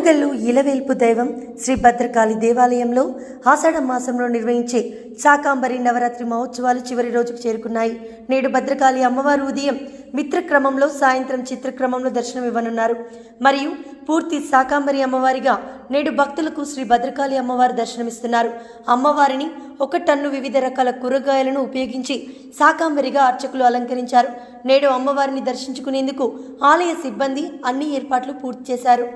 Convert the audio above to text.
ఓరుగల్లు ఇలవేల్పు దైవం శ్రీ భద్రకాళి దేవాలయంలో ఆషాఢ మాసంలో నిర్వహించే శాకాంబరి నవరాత్రి మహోత్సవాలు చివరి రోజుకు చేరుకున్నాయి. నేడు భద్రకాళి అమ్మవారు ఉదయం మిత్రక్రమంలో, సాయంత్రం చిత్రక్రమంలో దర్శనమివ్వనున్నారు. మరియు పూర్తి శాకాంబరి అమ్మవారిగా నేడు భక్తులకు శ్రీ భద్రకాళి అమ్మవారు దర్శనమిస్తున్నారు. అమ్మవారిని 1 టన్ను వివిధ రకాల కూరగాయలను ఉపయోగించి శాకాంబరిగా అర్చకులు అలంకరించారు. నేడు అమ్మవారిని దర్శించుకునేందుకు ఆలయ సిబ్బంది అన్ని ఏర్పాట్లు పూర్తి చేశారు.